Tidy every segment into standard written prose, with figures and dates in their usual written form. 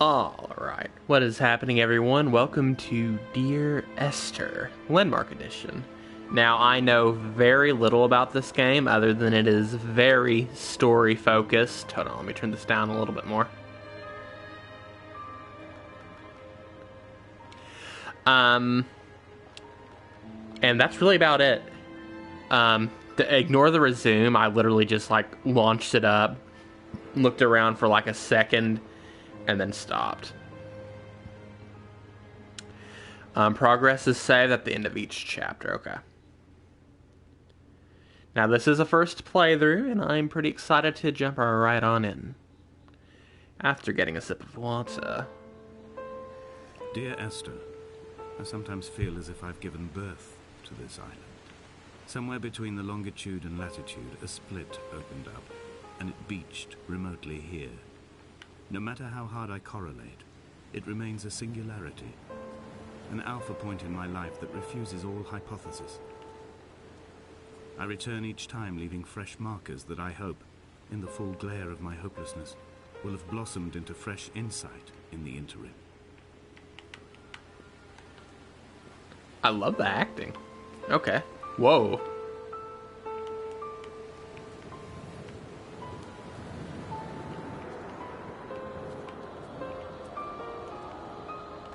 Alright, what is happening, everyone? Welcome to Dear Esther, Landmark Edition. Now, I know very little about this game other than it is very story-focused. Hold on, let me turn this down a little bit more. And that's really about it. Ignore the resume. I literally just, launched it up, looked around for, a second, and then stopped. Progress is saved at the end of each chapter. Okay. Now, this is a first playthrough, and I'm pretty excited to jump right on in. After getting a sip of water. Dear Esther, I sometimes feel as if I've given birth to this island. Somewhere between the longitude and latitude, a split opened up, and it beached remotely here. No matter how hard I correlate, it remains a singularity, an alpha point in my life that refuses all hypothesis. I return each time leaving fresh markers that I hope, in the full glare of my hopelessness, will have blossomed into fresh insight in the interim. I love the acting. Okay. Whoa.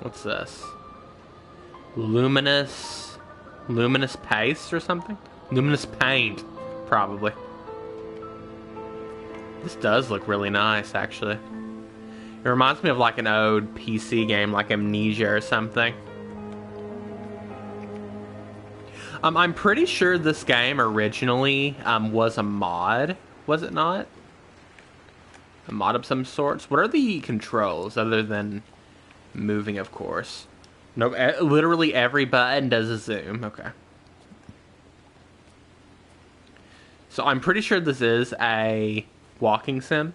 What's this? Luminous paste or something? Luminous paint, probably. This does look really nice, actually. It reminds me of an old PC game like Amnesia or something. I'm pretty sure this game originally was a mod, was it not? A mod of some sorts. What are the controls other than moving, of course? No, literally every button does a zoom. Okay. So I'm pretty sure this is a walking sim.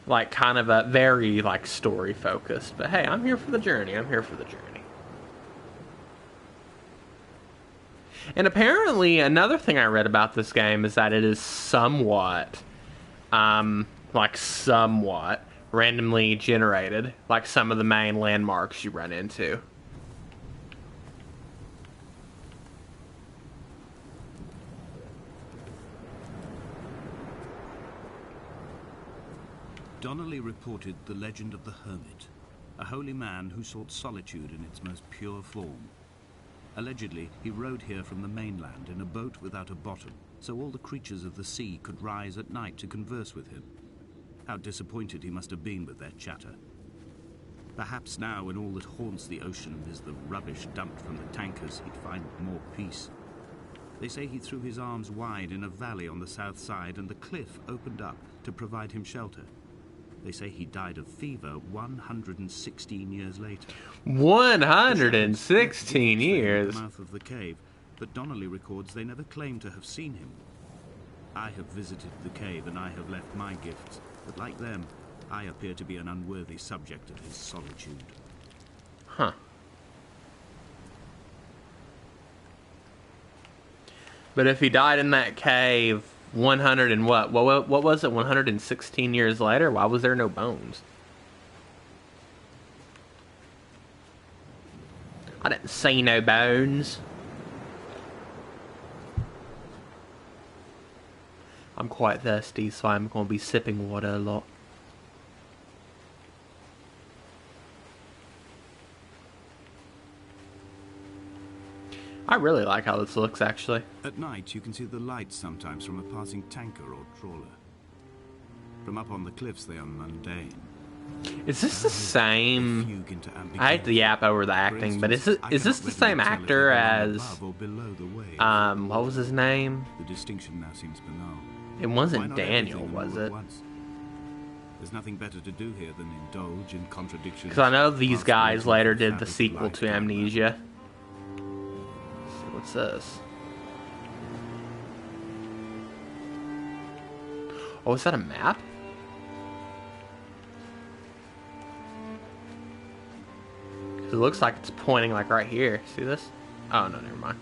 Kind of a very, story focused. But hey, I'm here for the journey. I'm here for the journey. And apparently, another thing I read about this game is that it is somewhat, somewhat randomly generated, like some of the main landmarks you run into. Donnelly reported the legend of the hermit, a holy man who sought solitude in its most pure form. Allegedly, he rode here from the mainland in a boat without a bottom, so all the creatures of the sea could rise at night to converse with him. How disappointed he must have been with their chatter. Perhaps now, when all that haunts the ocean is the rubbish dumped from the tankers, he'd find more peace. They say he threw his arms wide in a valley on the south side, and the cliff opened up to provide him shelter. They say he died of fever 116 years later. 116 years? The mouth of the cave, but Donnelly records they never claimed to have seen him. I have visited the cave and I have left my gifts, but like them, I appear to be an unworthy subject of his solitude. Huh. But if he died in that cave 100 and what was it, 116 years later? Why was there no bones? I didn't see no bones. I'm quite thirsty, so I'm going to be sipping water a lot. I really like how this looks, actually. At night, you can see the lights sometimes from a passing tanker or trawler. From up on the cliffs, they are mundane. Is this the same? I hate to yap over the acting, but is this the same actor as what was his name? The distinction now seems banal. It wasn't Daniel, was it? There's nothing better to do here than indulge in contradictions. Because I know these guys later did the sequel to Amnesia. What's this? Oh, is that a map? It looks like it's pointing right here. See this? Oh, no, never mind.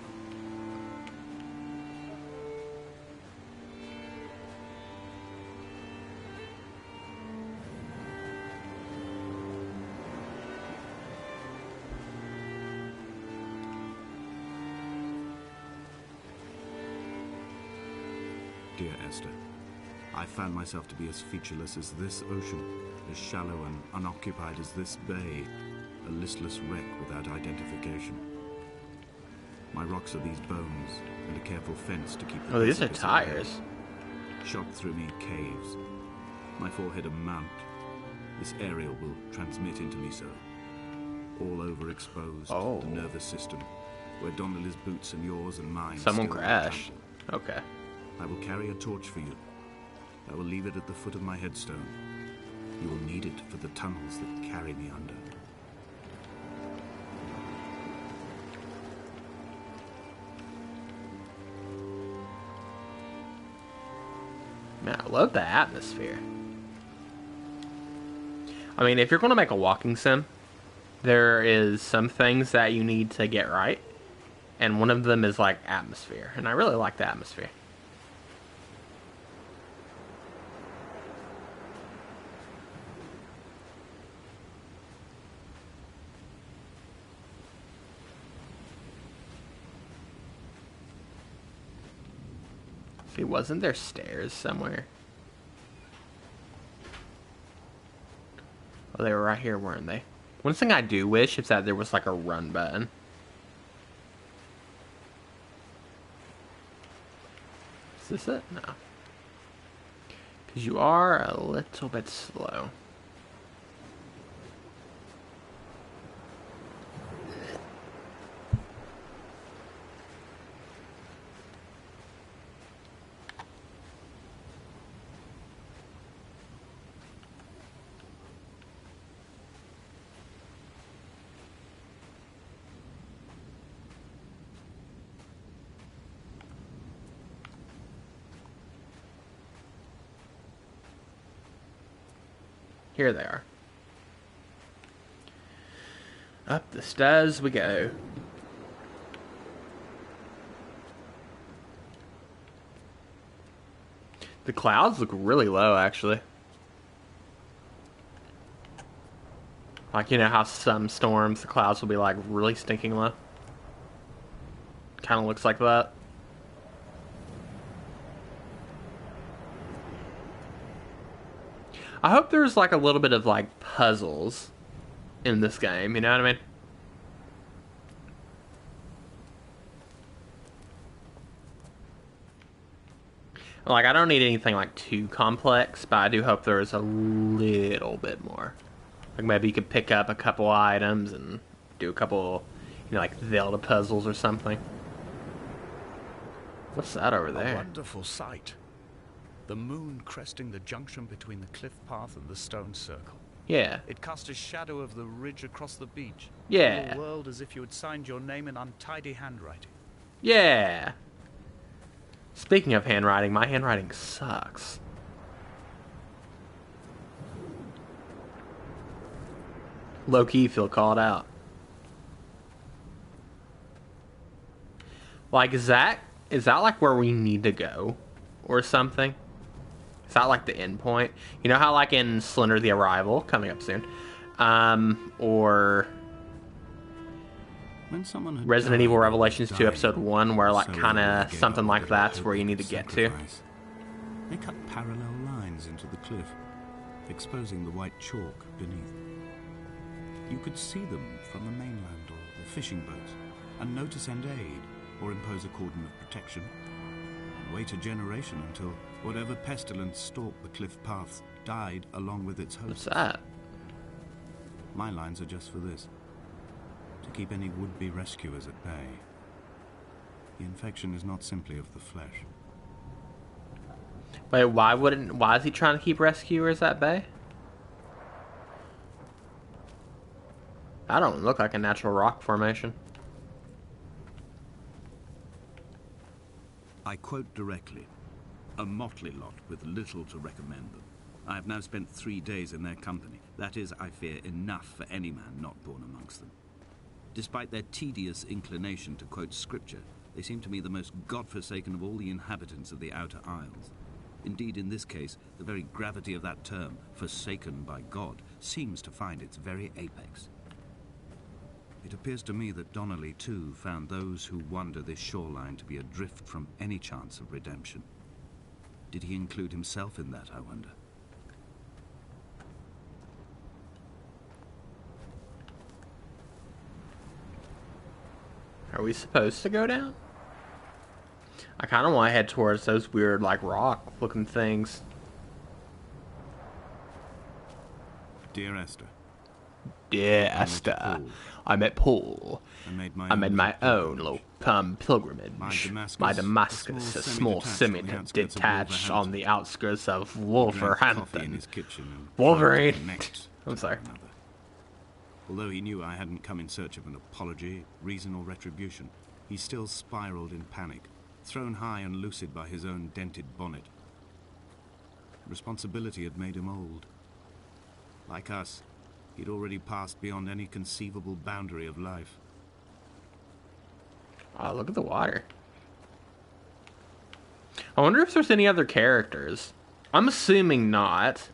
Esther. I found myself to be as featureless as this ocean, as shallow and unoccupied as this bay, a listless wreck without identification. My rocks are these bones, and a careful fence to keep the Oh, these are precipice at bay. tires. Shot through me caves. My forehead a mount. This aerial will transmit into me so. All overexposed, Oh. the nervous system, where Donnelly's boots and yours and mine Someone still crashed. trample. Okay. I will carry a torch for you. I will leave it at the foot of my headstone. You will need it for the tunnels that carry me under. Man, I love the atmosphere. I mean, if you're going to make a walking sim, there is some things that you need to get right. And one of them is, like, atmosphere. And I really like the atmosphere. See, wasn't there stairs somewhere? Oh, they were right here, weren't they? One thing I do wish is that there was like a run button. Is this it? No. Because you are a little bit slow. Here they are. Up the stairs we go. The clouds look really low, actually. Like, you know how some storms, the clouds will be, like, really stinking low? Kind of looks like that. I hope there's, like, a little bit of, like, puzzles in this game, you know what I mean? Like, I don't need anything, like, too complex, but I do hope there's a little bit more. Like, maybe you could pick up a couple items and do a couple, you know, like, Zelda puzzles or something. What's that over A there? wonderful sight. The moon cresting the junction between the cliff path and the stone circle. Yeah. It cast a shadow of the ridge across the beach. Yeah. The world as if you had signed your name in untidy handwriting. Yeah. Speaking of handwriting, my handwriting sucks. Low-key feel called out. Like, is that like where we need to go? Or something? Is that like the end point? You know how like in Slender the Arrival, coming up soon, or When someone had Resident died, Evil Revelations 2 dying, Episode 1, where like so kind they of gave something up like their that's hope where you of need to get to. sacrifice. They cut parallel lines into the cliff, exposing the white chalk beneath. You could see them from the mainland or the fishing boats, and know to send aid or impose a cordon of protection. And wait a generation until whatever pestilence stalked the cliff paths died along with its What's host. that? My lines are just for this. To keep any would-be rescuers at bay. The infection is not simply of the flesh. Wait, why is he trying to keep rescuers at bay? That don't look like a natural rock formation. I quote directly. A motley lot with little to recommend them. I have now spent 3 days in their company. That is, I fear, enough for any man not born amongst them. Despite their tedious inclination to quote scripture, they seem to me the most godforsaken of all the inhabitants of the Outer Isles. Indeed, in this case, the very gravity of that term, forsaken by God, seems to find its very apex. It appears to me that Donnelly, too, found those who wander this shoreline to be adrift from any chance of redemption. Did he include himself in that, I wonder? Are we supposed to go down? I kind of want to head towards those weird, like, rock-looking things. Dear Esther. Dear Esther, I'm at Paul. I made my own little pilgrimage. My Damascus, a small semi-detached on the outskirts of Wolverhampton. Wolverine. I'm sorry. Although he knew I hadn't come in search of an apology, reason, or retribution, he still spiraled in panic, thrown high and lucid by his own dented bonnet. Responsibility had made him old. Like us, he'd already passed beyond any conceivable boundary of life. Oh, look at the water. I wonder if there's any other characters. I'm assuming not.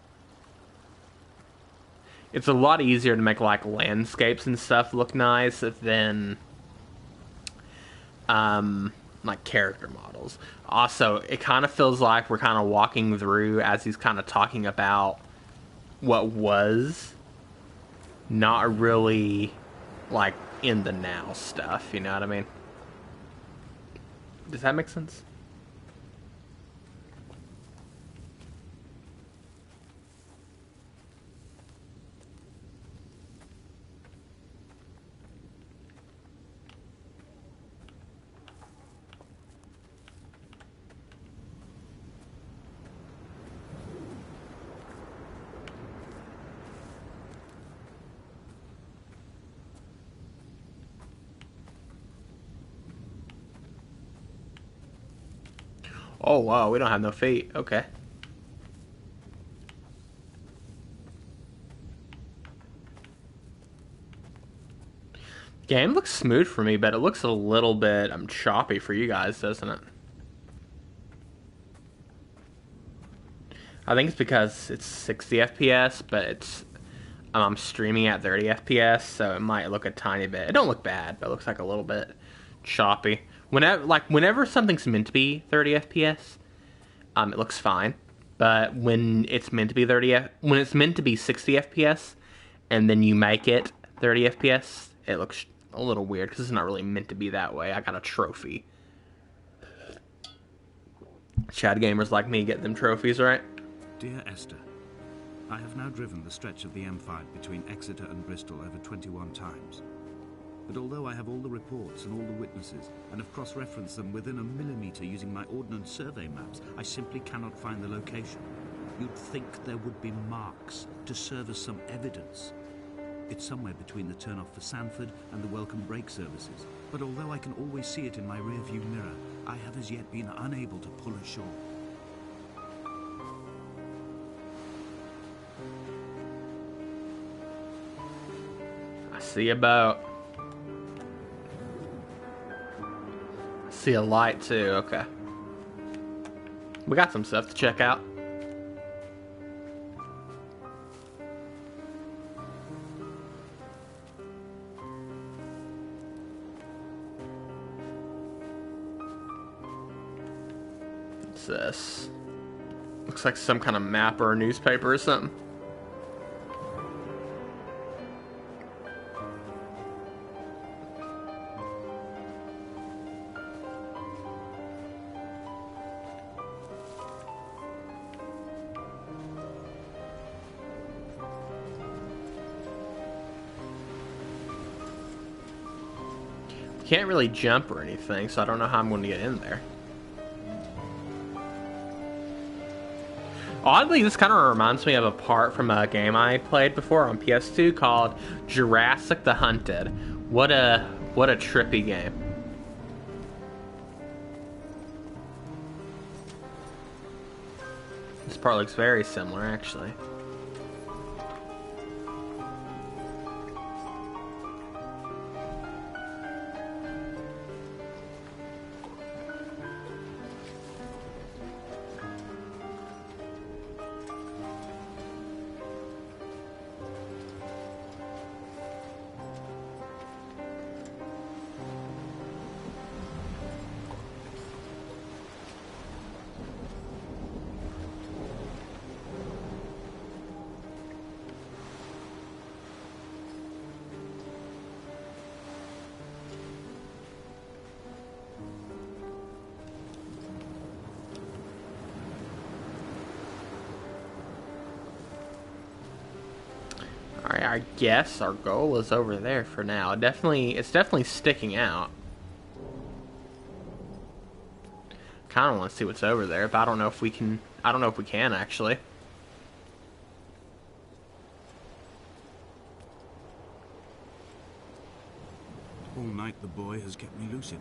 It's a lot easier to make, like, landscapes and stuff look nice than, like, character models. Also, it kind of feels like we're kind of walking through as he's kind of talking about what was, not really, like, in the now stuff, you know what I mean? Does that make sense? Oh, wow, we don't have no feet. Okay. Game looks smooth for me, but it looks a little bit choppy for you guys, doesn't it? I think it's because it's 60 FPS, but it's I'm streaming at 30 FPS, so it might look a tiny bit. It don't look bad, but it looks like a little bit choppy. Whenever something's meant to be 30 FPS, it looks fine. But when it's meant to be when it's meant to be 60 FPS, and then you make it 30 FPS, it looks a little weird because it's not really meant to be that way. I got a trophy. Chad gamers like me get them trophies, right? Dear Esther, I have now driven the stretch of the M5 between Exeter and Bristol over 21 times. But although I have all the reports and all the witnesses, and have cross-referenced them within a millimetre using my ordnance survey maps, I simply cannot find the location. You'd think there would be marks to serve as some evidence. It's somewhere between the turn-off for Sanford and the welcome brake services. But although I can always see it in my rear-view mirror, I have as yet been unable to pull ashore. I see a boat. See a light too, okay. We got some stuff to check out. What's this? Looks like some kind of map or a newspaper or something. Can't really jump or anything, so I don't know how I'm going to get in there. Oddly, this kind of reminds me of a part from a game I played before on PS2 called Jurassic the Hunted. What a trippy game. This part looks very similar, actually. I guess our goal is over there for now. It's definitely sticking out. Kind of want to see what's over there, but I don't know if we can. I don't know if we can actually. All night the boy has kept me lucid.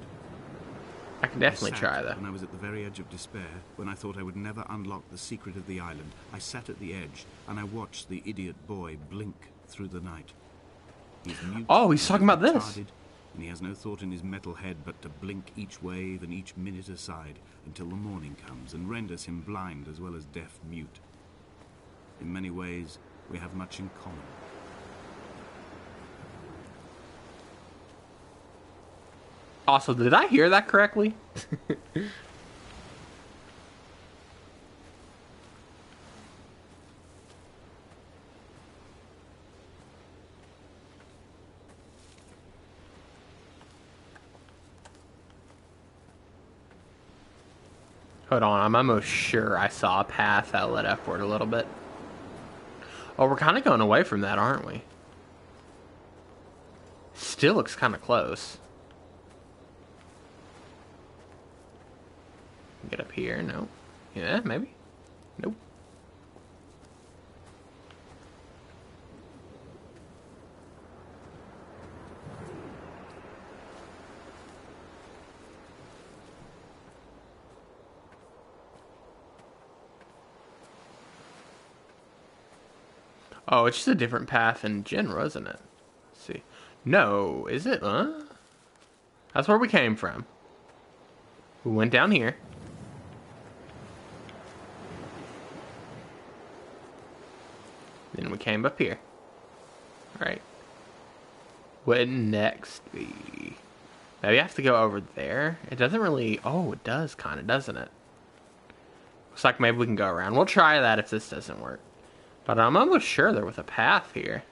I can definitely I sat try that. when I was at the very edge of despair, when I thought I would never unlock the secret of the island. I sat at the edge and I watched the idiot boy blink through the night. He's mute, Oh, he's talking about this. retarded, and he has no thought in his metal head but to blink each wave and each minute aside until the morning comes and renders him blind as well as deaf-mute. In many ways, we have much in common. Also, did I hear that correctly? Hold on, I'm almost sure I saw a path that led upward a little bit. Oh, we're kind of going away from that, aren't we? Still looks kind of close. Get up here, no. Yeah, maybe. Nope. Oh, it's just a different path in general, isn't it? Let's see. No, is it? Huh? That's where we came from. We went down here. Then we came up here. Alright. What next be? Maybe I have to go over there. It doesn't really... Oh, it does kind of, doesn't it? Looks like maybe we can go around. We'll try that if this doesn't work. But I'm almost sure there was a path here.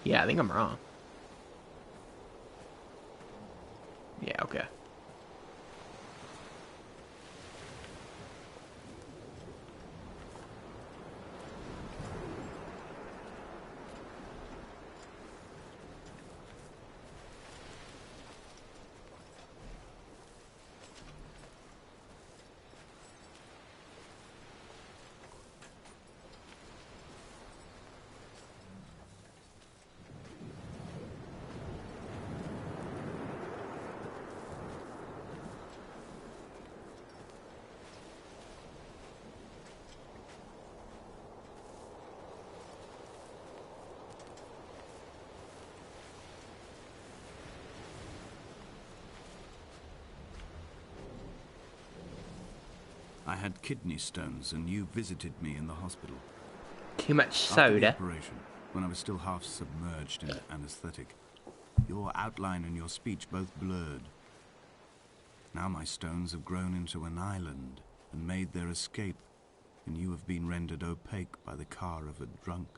Yeah, I think I'm wrong. Yeah, okay. I had kidney stones and you visited me in the hospital. Too much After the soda. operation, when I was still half submerged in anesthetic, your outline and your speech both blurred. Now my stones have grown into an island and made their escape, and you have been rendered opaque by the car of a drunk.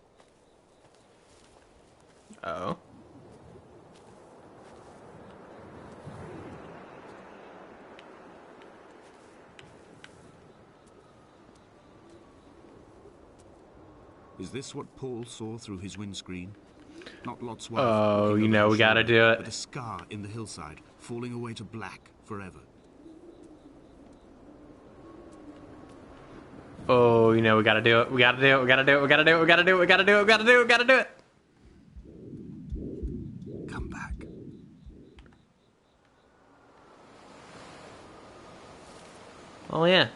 Oh. Is this what Paul saw through his windscreen? Not Lot's wife. Oh, looking you over know her we gotta shoulder, do it. But a scar in the hillside, falling away to black forever. Oh, you know we gotta do it. We gotta do it. We gotta do it. We gotta do it. We gotta do it. We gotta do it. We gotta do it. We gotta do it. Come back. Oh yeah.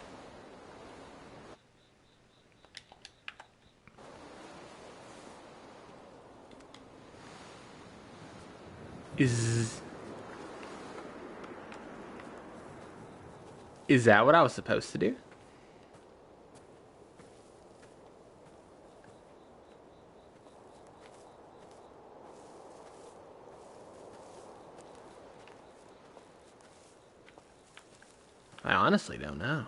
Is that what I was supposed to do? I honestly don't know.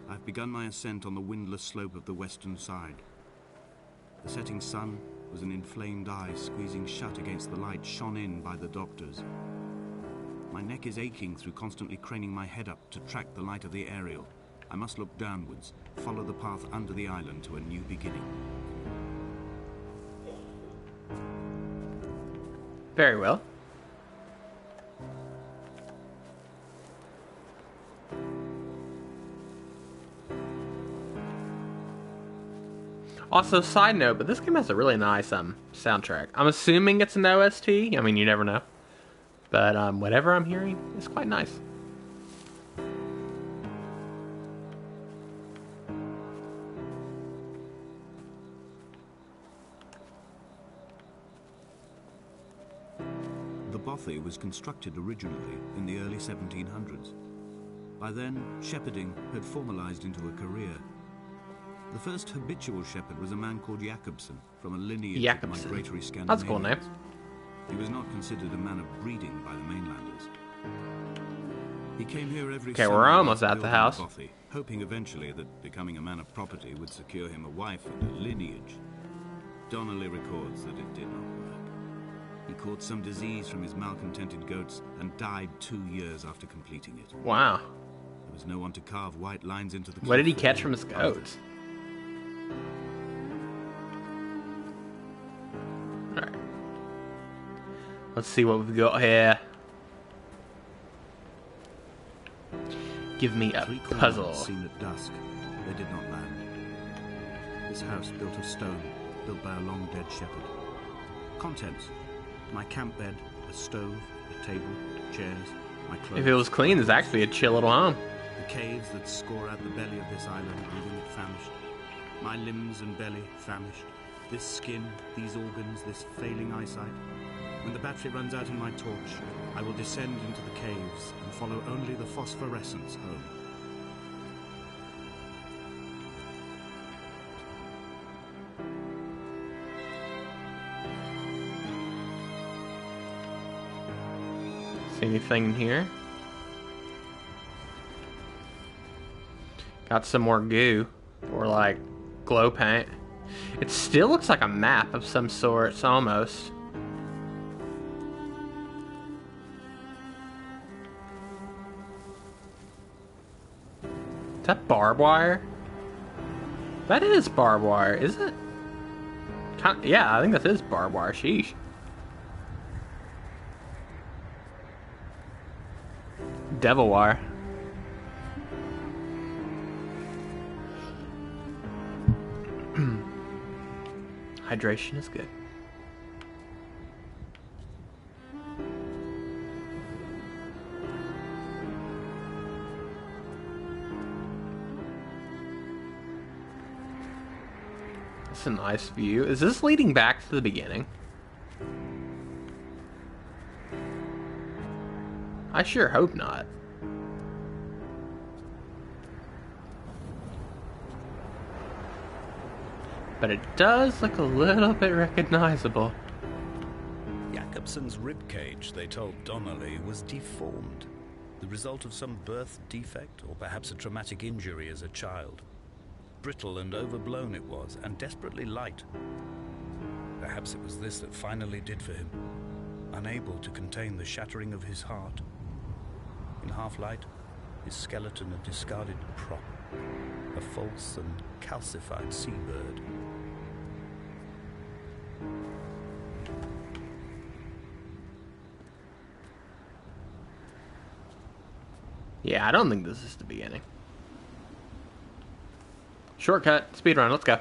I've begun my ascent on the windless slope of the western side. The setting sun was an inflamed eye squeezing shut against the light shone in by the doctors. My neck is aching through constantly craning my head up to track the light of the aerial. I must look downwards, follow the path under the island to a new beginning. Very well. Also, side note, but this game has a really nice soundtrack. I'm assuming it's an OST. I mean, you never know. But whatever I'm hearing is quite nice. The bothy was constructed originally in the early 1700s. By then, shepherding had formalized into a career. The first habitual shepherd was a man called Jakobsen, from a lineage of migratory Scandinavians. That's a cool name. He was not considered a man of breeding by the mainlanders. He came here every Okay, summer we're almost to at build the a house. bothy, hoping eventually that becoming a man of property would secure him a wife and a lineage. Donnelly records that it did not work. He caught some disease from his malcontented goats and died 2 years after completing it. Wow. There was no one to carve white lines into the What did he cliff catch wall from his either. goats? Alright. Let's see what we've got here. Give me a 3 puzzle. cormorants seen at dusk. They did not land. This house built of stone, built by a long-dead shepherd. Contents: my camp bed, a stove, a table, chairs, my clothes. If it was clean, it's actually a chill little home. The caves that score out the belly of this island, leaving it famished. My limbs and belly famished. This skin, these organs, this failing eyesight. When the battery runs out in my torch, I will descend into the caves and follow only the phosphorescence home. See anything in here? Got some more goo. Or like glow paint. It still looks like a map of some sorts, almost. Is that barbed wire? That is barbed wire, is it? Yeah, I think that is barbed wire. Sheesh. Devil wire. Hydration is good. That's a nice view. Is this leading back to the beginning? I sure hope not. But it does look a little bit recognizable. Jakobsen's ribcage, they told Donnelly, was deformed. The result of some birth defect, or perhaps a traumatic injury as a child. Brittle and overblown it was, and desperately light. Perhaps it was this that finally did for him. Unable to contain the shattering of his heart. In half-light, his skeleton a discarded prop. A false and calcified seabird. Yeah, I don't think this is the beginning. Shortcut, speedrun, let's go.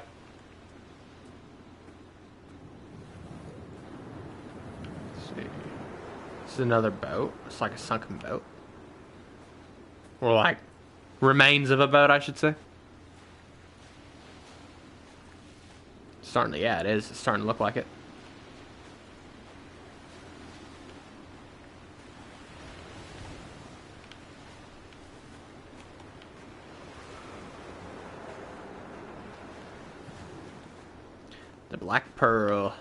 Let's see. This is another boat. It's like a sunken boat. Or like remains of a boat, I should say. Starting to, yeah, it is. It's starting to look like it. The Black Pearl.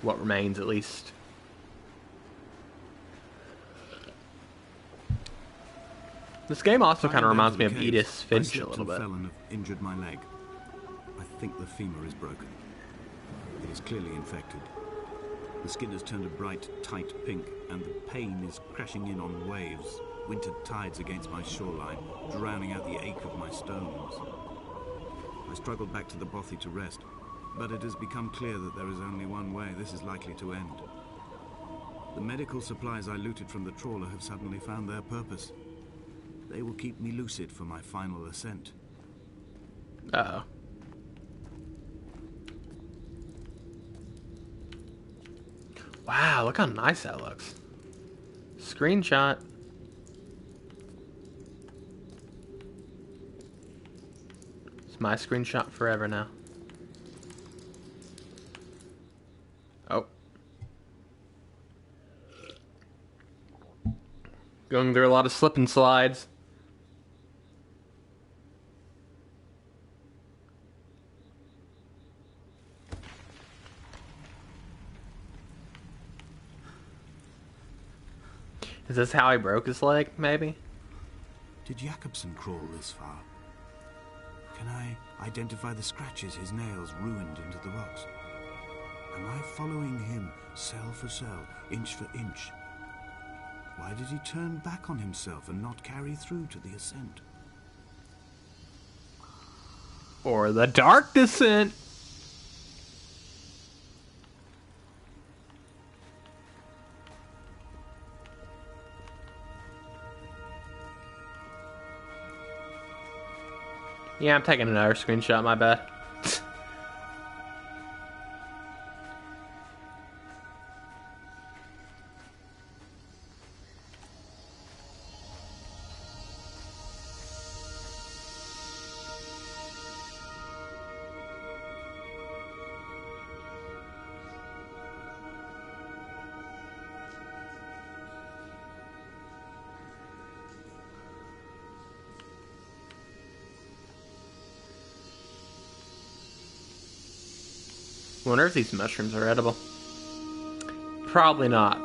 What remains, at least. This game also kind of reminds me of Edith Finch a little bit. Fell and have injured my leg. think the femur is broken. It is clearly infected. The skin has turned a bright, tight pink, and the pain is crashing in on waves, winter tides against my shoreline, drowning out the ache of my stones. I struggled back to the bothy to rest, but it has become clear that there is only one way this is likely to end. The medical supplies I looted from the trawler have suddenly found their purpose. They will keep me lucid for my final ascent. Uh-oh. Wow, look how nice that looks. Screenshot. It's my screenshot forever now. Oh. Going through a lot of slip and slides. Is this how he broke his leg, maybe? Did Jakobsen crawl this far? Can I identify the scratches his nails ruined into the rocks? Am I following him cell for cell, inch for inch? Why did he turn back on himself and not carry through to the ascent? Or the dark descent. Yeah, I'm taking another screenshot, my bad. Wonder if these mushrooms are edible. Probably not.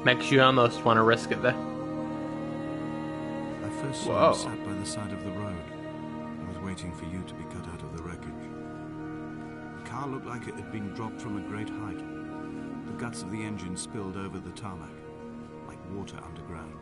Makes you almost want to risk it, though. I first saw Whoa. him sat by the side of the road. I was waiting for you to be cut out of the wreckage. The car looked like it had been dropped from a great height. The guts of the engine spilled over the tarmac, like water underground.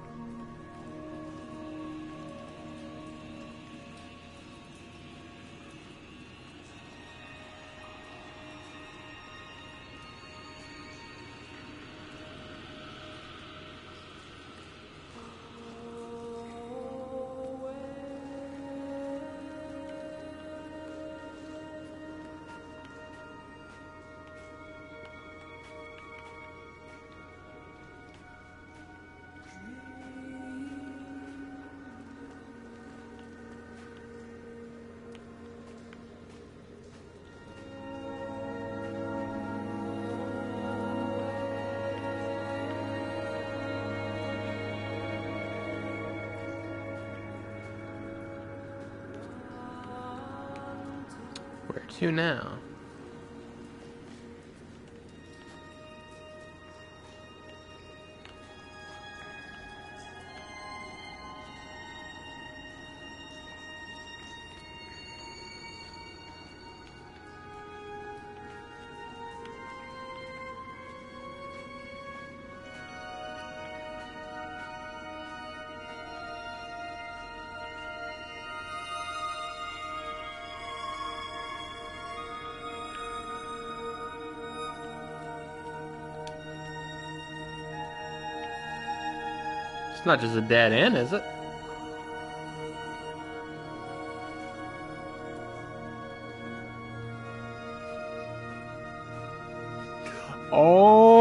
Where to now? It's not just a dead end, is it? Oh!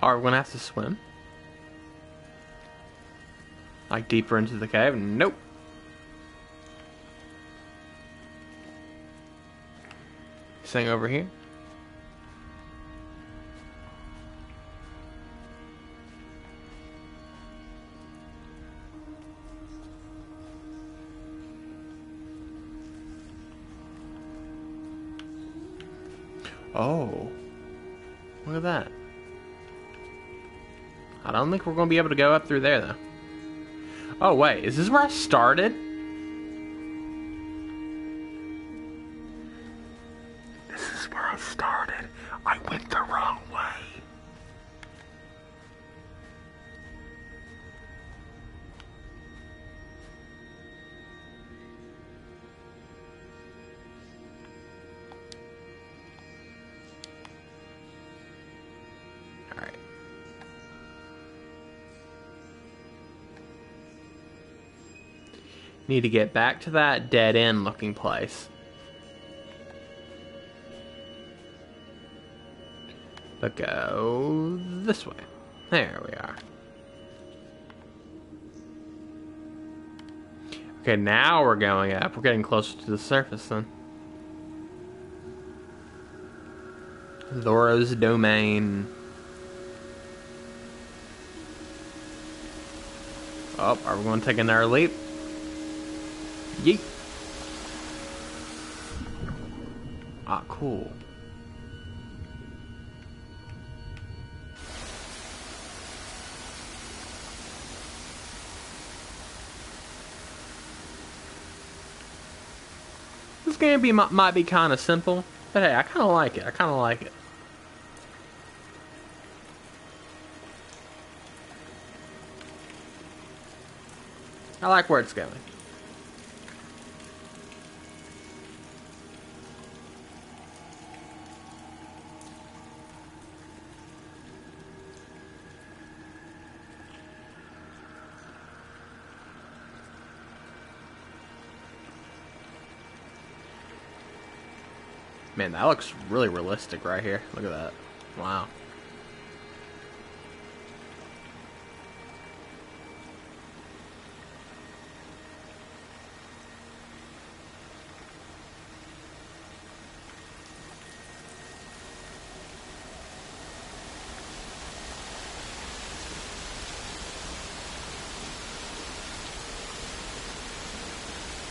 Are we gonna have to swim? Like deeper into the cave? Nope. This thing over here? Oh. Look at that. I don't think we're going to be able to go up through there, though. Oh, wait. Is this where I started? This is where I started. I went the wrong way. Alright. Need to get back to that dead end looking place. But go this way. There we are. Okay, now we're going up. We're getting closer to the surface then. Laura's domain. Oh, are we going to take another leap? Yeet. Ah, cool. This game might be kind of simple, but hey, I kind of like it. I kind of like it. I like where it's going. Man, that looks really realistic right here. Look at that. Wow.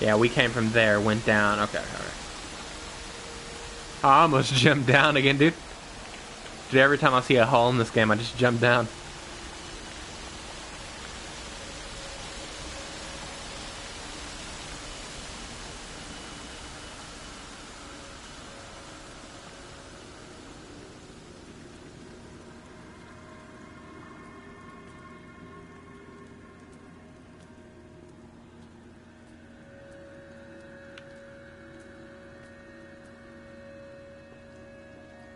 Yeah, we came from there, went down. Okay, alright. I almost jumped down again, dude. Dude, every time I see a hole in this game, I just jump down.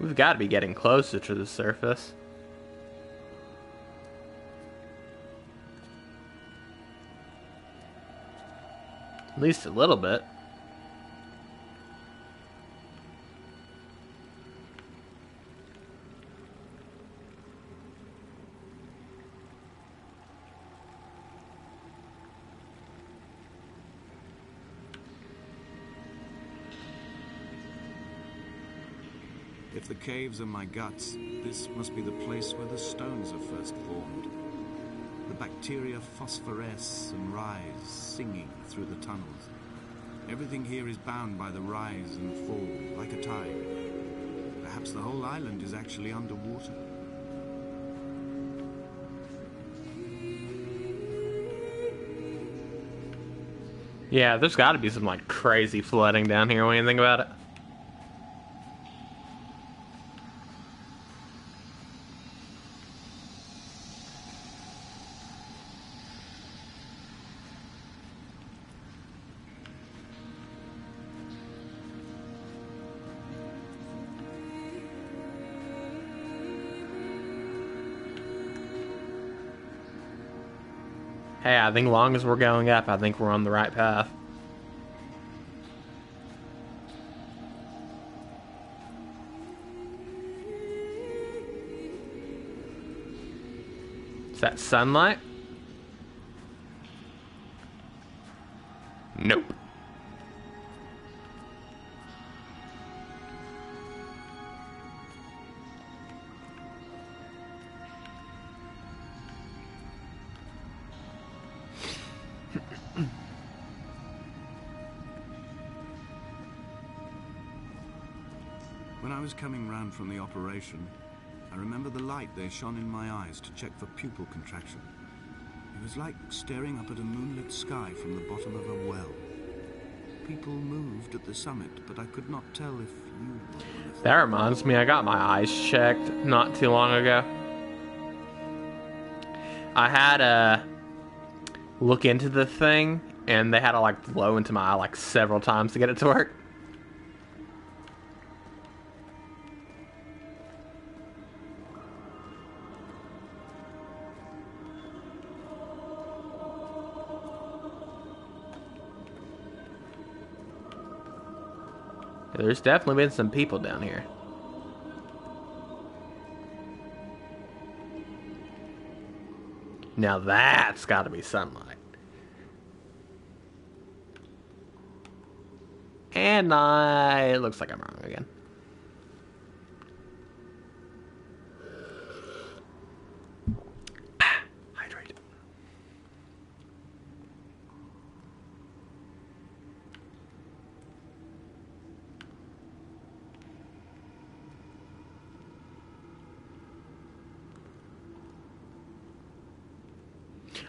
We've got to be getting closer to the surface. At least a little bit. If the caves are my guts, this must be the place where the stones are first formed. The bacteria phosphoresce and rise, singing through the tunnels. Everything here is bound by the rise and fall, like a tide. Perhaps the whole island is actually underwater. Yeah, there's got to be some like crazy flooding down here when you think about it. Hey, I think as long as we're going up, I think we're on the right path. Is that sunlight? Nope. When I was coming round from the operation, I remember the light they shone in my eyes to check for pupil contraction. It was like staring up at a moonlit sky from the bottom of a well. People moved at the summit, but I could not tell if you were one of them. That reminds me, I got my eyes checked not too long ago. I had to look into the thing, and they had to like blow into my eye like several times to get it to work. There's definitely been some people down here. Now that's gotta be sunlight. And it looks like I'm wrong again. Hydrate.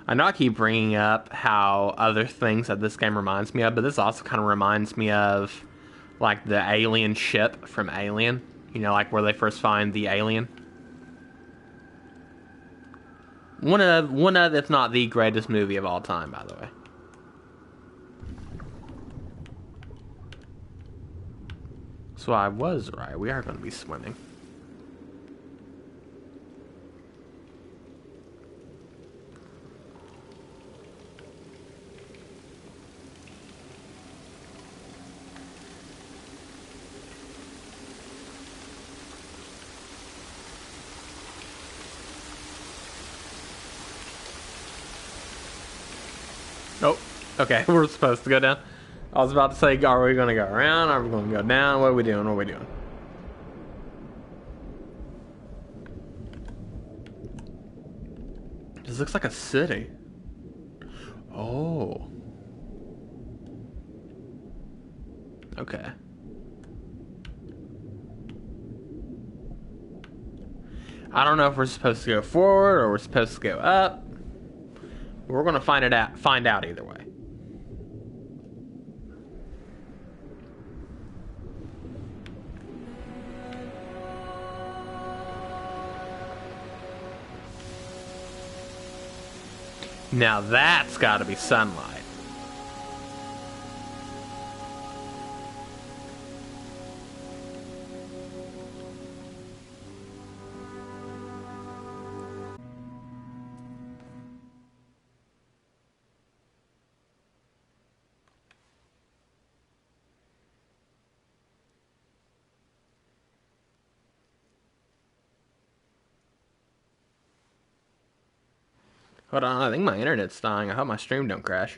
I know I keep bringing up how other things that this game reminds me of, but this also kind of reminds me of, like, the alien ship from Alien. You know, like, where they first find the alien. One of, if not the greatest movie of all time, by the way. So I was right. We are going to be swimming. Oh, okay. We're supposed to go down. I was about to say, are we going to go around? Are we going to go down? What are we doing? What are we doing? This looks like a city. Oh. Okay. I don't know if we're supposed to go forward or we're supposed to go up. We're going to find out either way. Now that's got to be sunlight. Hold on, I think my internet's dying. I hope my stream don't crash.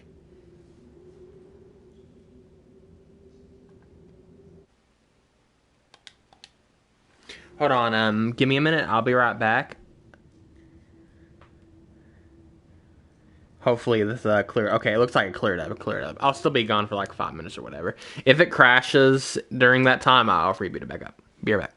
Hold on, give me a minute. I'll be right back. Hopefully this clear. Okay, it looks like it cleared up. I'll still be gone for like 5 minutes or whatever. If it crashes during that time, I'll reboot it back up. Be right back.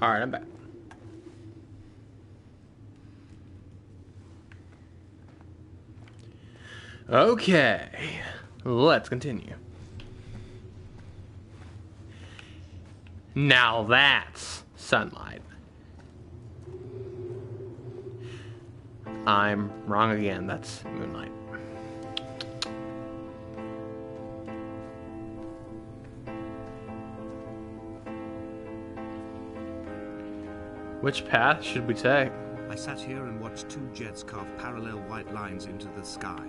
Alright, I'm back. Okay, let's continue. Now that's sunlight. I'm wrong again, that's moonlight. Which path should we take? I sat here and watched two jets carve parallel white lines into the sky.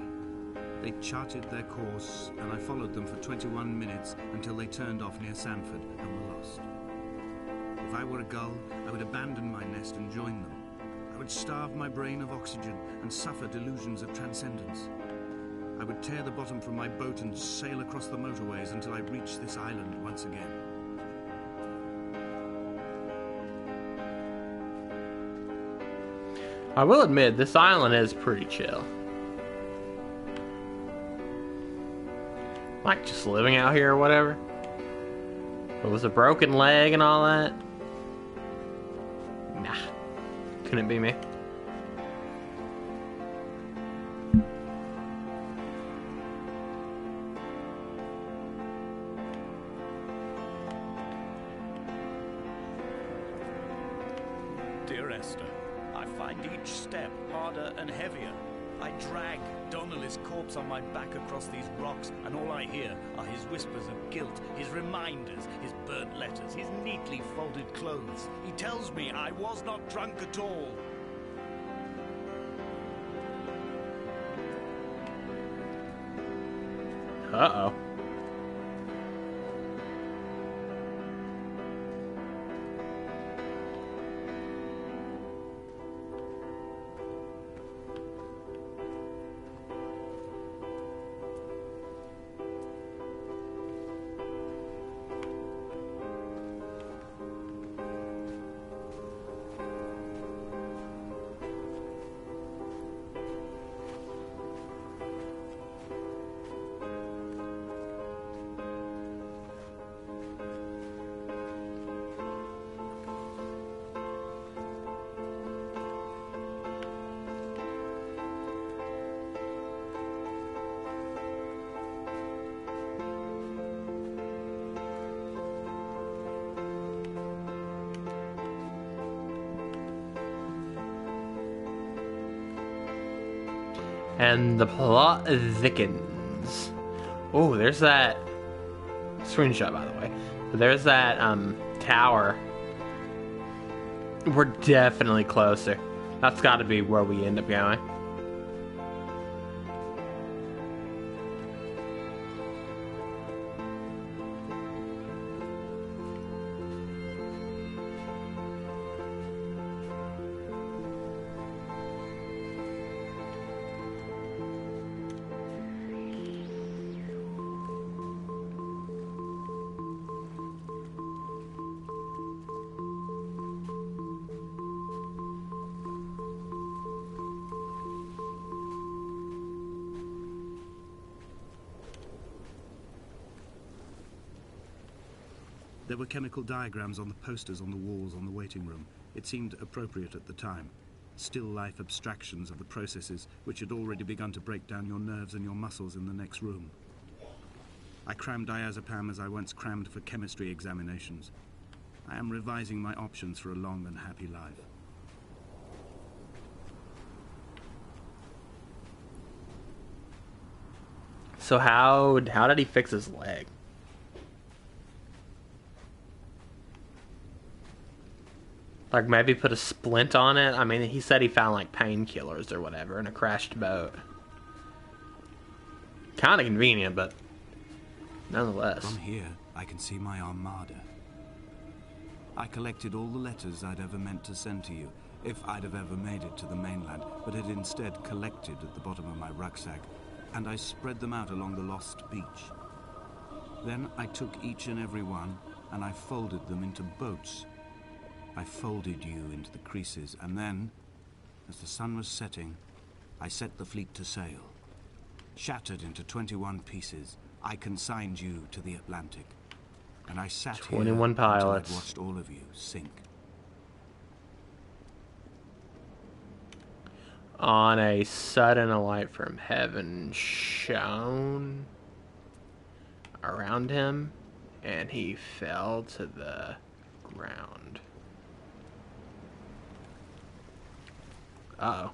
They charted their course, and I followed them for 21 minutes until they turned off near Sanford and were lost. If I were a gull, I would abandon my nest and join them. I would starve my brain of oxygen and suffer delusions of transcendence. I would tear the bottom from my boat and sail across the motorways until I reached this island once again. I will admit, this island is pretty chill. Like just living out here or whatever. But with a broken leg and all that. Nah. Couldn't be me. Dear Esther, I find each step harder and heavier. I drag Donnelly's corpse on my back across these rocks, and all I hear are his whispers of guilt, his reminders, his burnt letters, his neatly folded clothes. He tells me I was not drunk at all. Uh-oh. And the plot thickens. Oh, there's that screenshot, by the way. But there's that tower. We're definitely closer. That's got to be where we end up going. There were chemical diagrams on the posters on the walls on the waiting room. It seemed appropriate at the time. Still life abstractions of the processes which had already begun to break down your nerves and your muscles in the next room. I crammed diazepam as I once crammed for chemistry examinations. I am revising my options for a long and happy life. So how did he fix his leg? Like maybe put a splint on it? I mean, he said he found like painkillers or whatever in a crashed boat. Kind of convenient, but nonetheless. From here, I can see my armada. I collected all the letters I'd ever meant to send to you, if I'd have ever made it to the mainland, but had instead collected at the bottom of my rucksack, and I spread them out along the lost beach. Then I took each and every one, and I folded them into boats. I folded you into the creases, and then, as the sun was setting, I set the fleet to sail. Shattered into 21 pieces, I consigned you to the Atlantic. And I sat 21 here until I'd pilots. watched all of you sink. On a sudden, a light from heaven shone around him, and he fell to the ground. Uh-oh.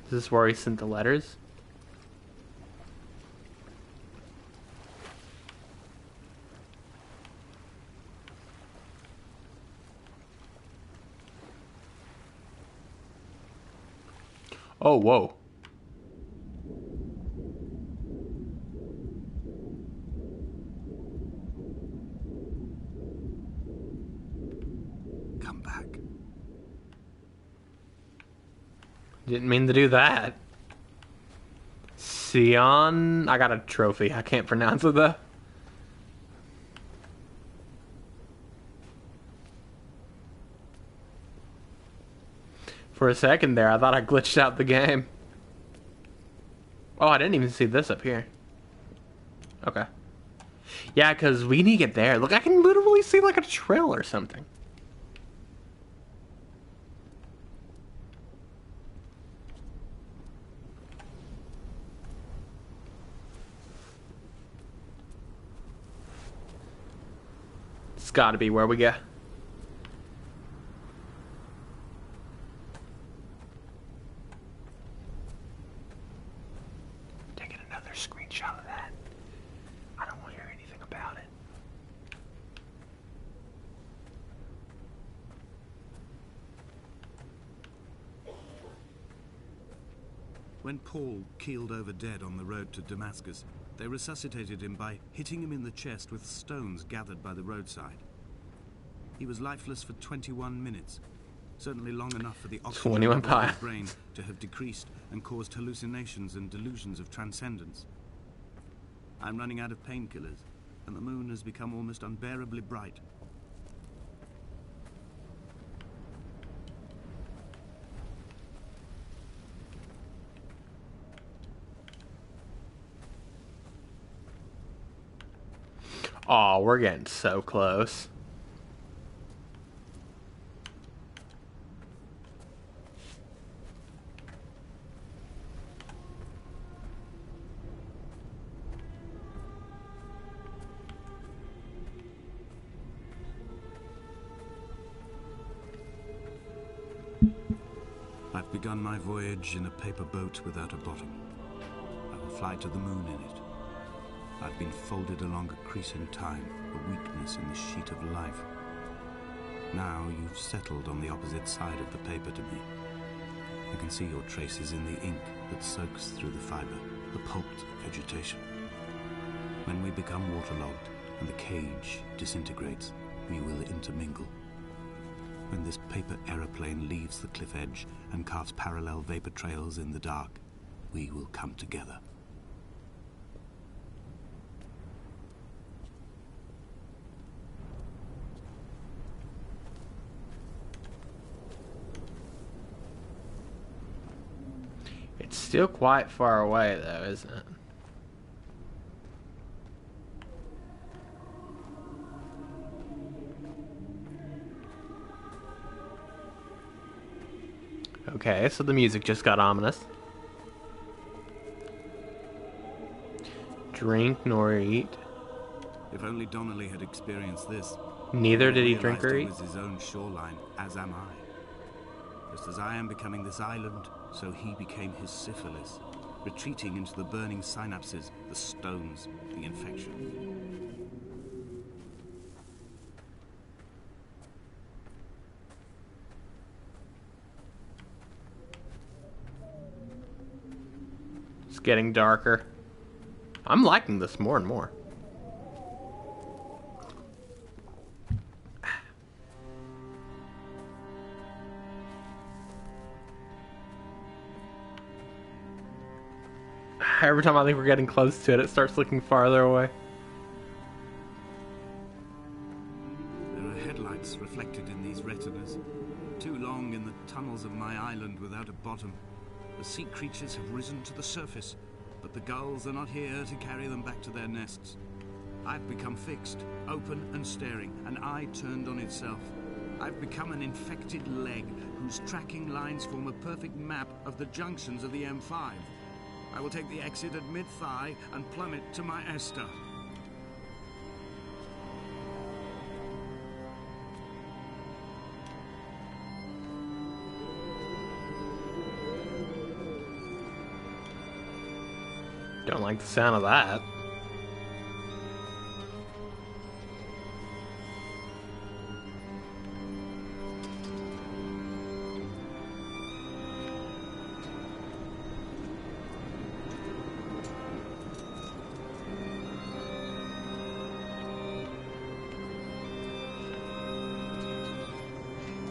Is this where he sent the letters? Oh, whoa. Come back. Didn't mean to do that. Sion. I got a trophy. I can't pronounce it though. For a second there, I thought I glitched out the game. Oh, I didn't even see this up here. Okay. Yeah, because we need to get there. Look, I can literally see like a trail or something. It's got to be where we go. Taking another screenshot of that. I don't want to hear anything about it. When Paul keeled over dead on the road to Damascus, they resuscitated him by hitting him in the chest with stones gathered by the roadside. He was lifeless for 21 minutes, certainly long enough for the oxygen 21 in his pi. brain to have decreased and caused hallucinations and delusions of transcendence. I'm running out of painkillers, and the moon has become almost unbearably bright. Oh, we're getting so close. I've begun my voyage in a paper boat without a bottom. I will fly to the moon in it. I've been folded along a crease in time, a weakness in the sheet of life. Now you've settled on the opposite side of the paper to me. I can see your traces in the ink that soaks through the fiber, the pulped vegetation. When we become waterlogged and the cage disintegrates, we will intermingle. When this paper aeroplane leaves the cliff edge and carves parallel vapor trails in the dark, we will come together. It's still quite far away, though, isn't it? Okay, so the music just got ominous. Drink nor eat. If only Donnelly had experienced this. Neither did he Realized drink or he eat. was his own shoreline, as am I. Just as I am becoming this island, so he became his syphilis, retreating into the burning synapses, the stones, the infection. It's getting darker. I'm liking this more and more. Every time I think we're getting close to it, it starts looking farther away. There are headlights reflected in these retinas. Too long in the tunnels of my island without a bottom. The sea creatures have risen to the surface, but the gulls are not here to carry them back to their nests. I've become fixed, open and staring, an eye turned on itself. I've become an infected leg whose tracking lines form a perfect map of the junctions of the M5. I will take the exit at mid-thigh and plummet to my Esther. Don't like the sound of that.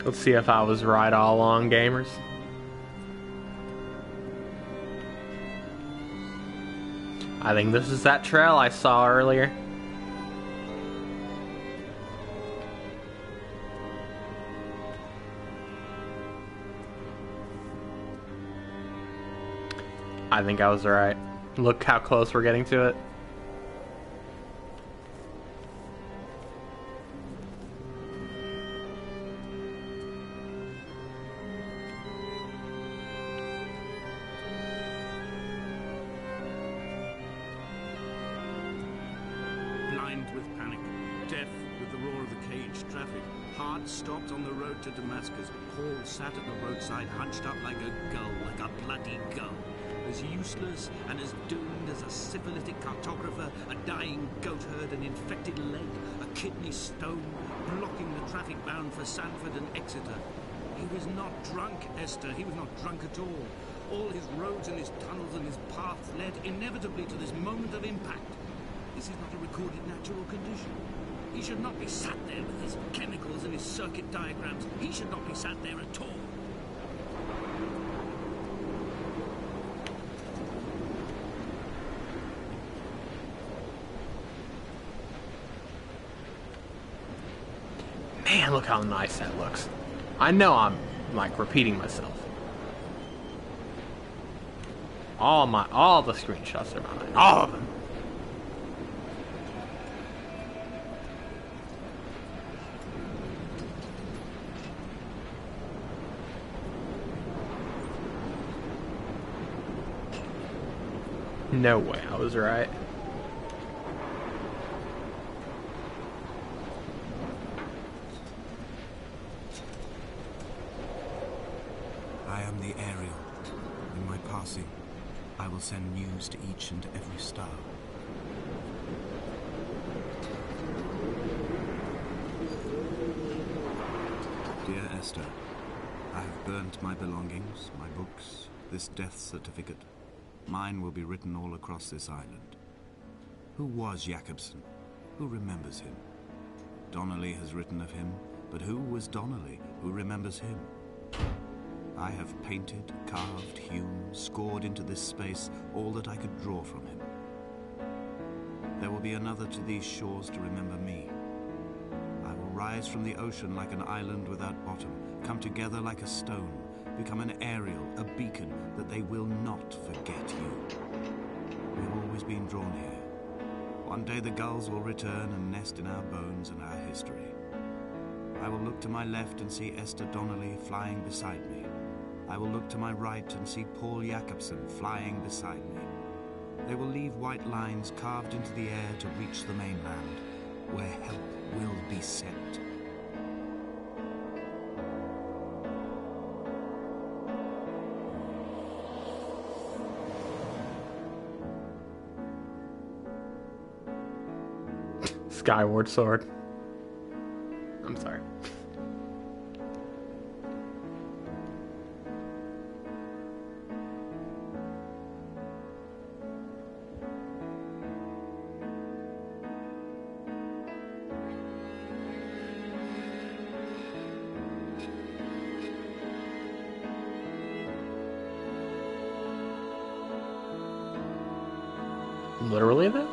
Let's see if I was right all along, gamers. I think this is that trail I saw earlier. I think I was right. Look how close we're getting to it. Blind with panic, deaf with the roar of the caged traffic, heart stopped on the road to Damascus. Paul sat at the roadside, hunched up like a gull, like a bloody gull. As useless and as doomed as a syphilitic cartographer, a dying goat herd, an infected leg, a kidney stone, blocking the traffic bound for Sanford and Exeter. He was not drunk, Esther. He was not drunk at all. All his roads and his tunnels and his paths led inevitably to this moment of impact. This is not a recorded natural condition. He should not be sat there with his chemicals and his circuit diagrams. He should not be sat there at all. Man, look how nice that looks. I know I'm, like, repeating myself. All the screenshots are mine. All of them. No way I was right. I am the Ariel. In my passing, I will send news to each and every star. Dear Esther, I have burnt my belongings, my books, this death certificate. Mine will be written all across this island. Who was Jakobsen? Who remembers him? Donnelly has written of him, but who was Donnelly? Who remembers him? I have painted, carved, hewn, scored into this space all that I could draw from him. There will be another to these shores to remember me. I will rise from the ocean like an island without bottom, come together like a stone, become an Ariel, a beacon, that they will not forget you. We've always been drawn here. One day the gulls will return and nest in our bones and our history. I will look to my left and see Esther Donnelly flying beside me. I will look to my right and see Paul Jakobsen flying beside me. They will leave white lines carved into the air to reach the mainland, where help will be sent. Skyward Sword. I'm sorry. Literally, though?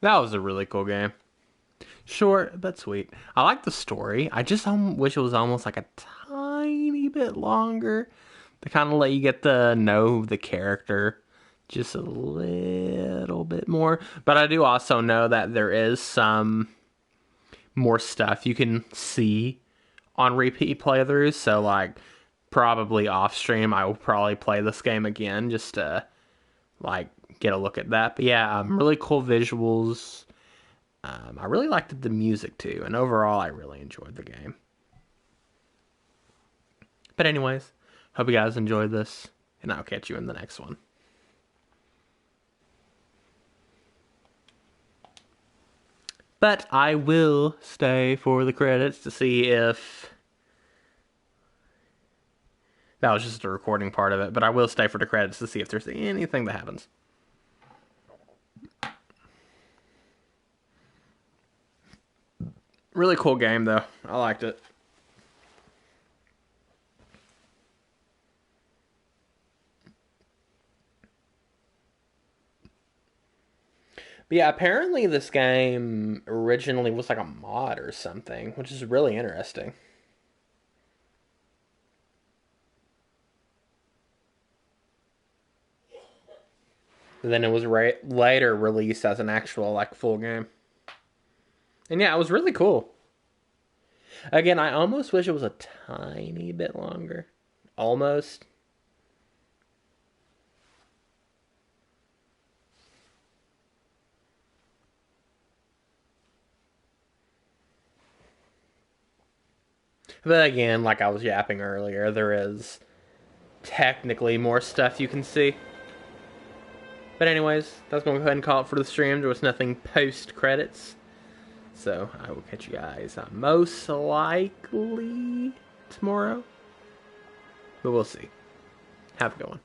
That was a really cool game. Short but sweet. I like the story. I just wish it was almost like a tiny bit longer to kind of let you get to know the character just a little bit more. But I do also know that there is some more stuff you can see on repeat playthroughs. So, like, probably off stream, I will probably play this game again just to, like, get a look at that. But yeah, really cool visuals. I really liked the music too, and overall, I really enjoyed the game. But anyways, hope you guys enjoyed this, and I'll catch you in the next one. But I will stay for the credits to see if... That was just a recording part of it, but I will stay for the credits to see if there's anything that happens. Really cool game, though. I liked it. But yeah, apparently this game originally was like a mod or something, which is really interesting. And then it was later released as an actual, like, full game. And yeah, it was really cool. Again, I almost wish it was a tiny bit longer. Almost. But again, like I was yapping earlier, there is technically more stuff you can see. But anyways, that's going to go ahead and call it for the stream. There was nothing post-credits. So I will catch you guys most likely tomorrow. But we'll see. Have a good one.